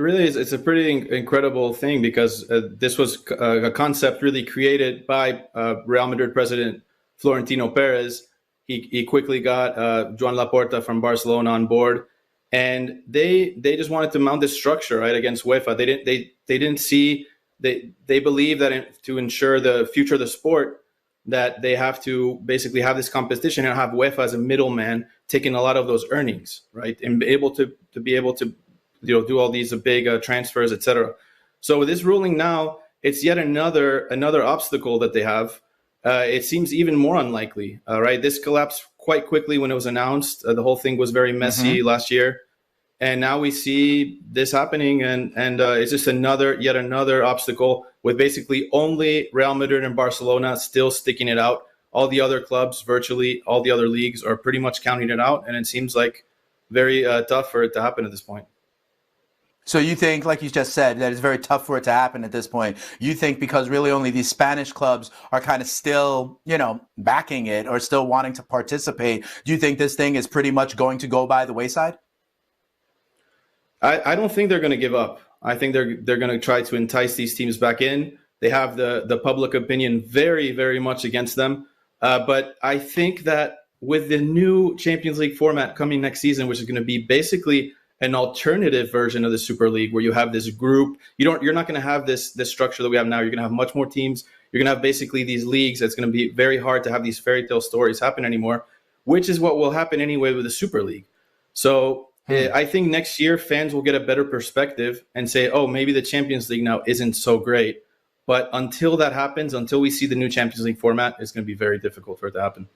really is. It's a pretty incredible thing because this was a concept really created by Real Madrid president Florentino Perez. He quickly got Joan Laporta from Barcelona on board, and they just wanted to mount this structure right against UEFA. They believe that to ensure the future of the sport, that they have to basically have this competition and have UEFA as a middleman taking a lot of those earnings, right, and be able to do all these big transfers, etc. So with this ruling now, it's yet another obstacle that they have. It seems even more unlikely, right? This collapsed quite quickly when it was announced. The whole thing was very messy last year. And now we see this happening, and it's just yet another obstacle with basically only Real Madrid and Barcelona still sticking it out. All the other clubs, virtually all the other leagues, are pretty much counting it out, and it seems like very tough for it to happen at this point. So you think, like you just said, that it's very tough for it to happen at this point. You think because really only these Spanish clubs are kind of still, backing it or still wanting to participate, do you think this thing is pretty much going to go by the wayside? I don't think they're going to give up. I think they're going to try to entice these teams back in. They have the public opinion very, very much against them. But I think that with the new Champions League format coming next season, which is going to be basically an alternative version of the Super League, where you have this group, you're not going to have this structure that we have now. You're going to have much more teams. You're going to have basically these leagues. It's going to be very hard to have these fairy tale stories happen anymore, which is what will happen anyway with the Super League. So I think next year fans will get a better perspective and say, oh, maybe the Champions League now isn't so great. But until that happens, until we see the new Champions League format, it's going to be very difficult for it to happen.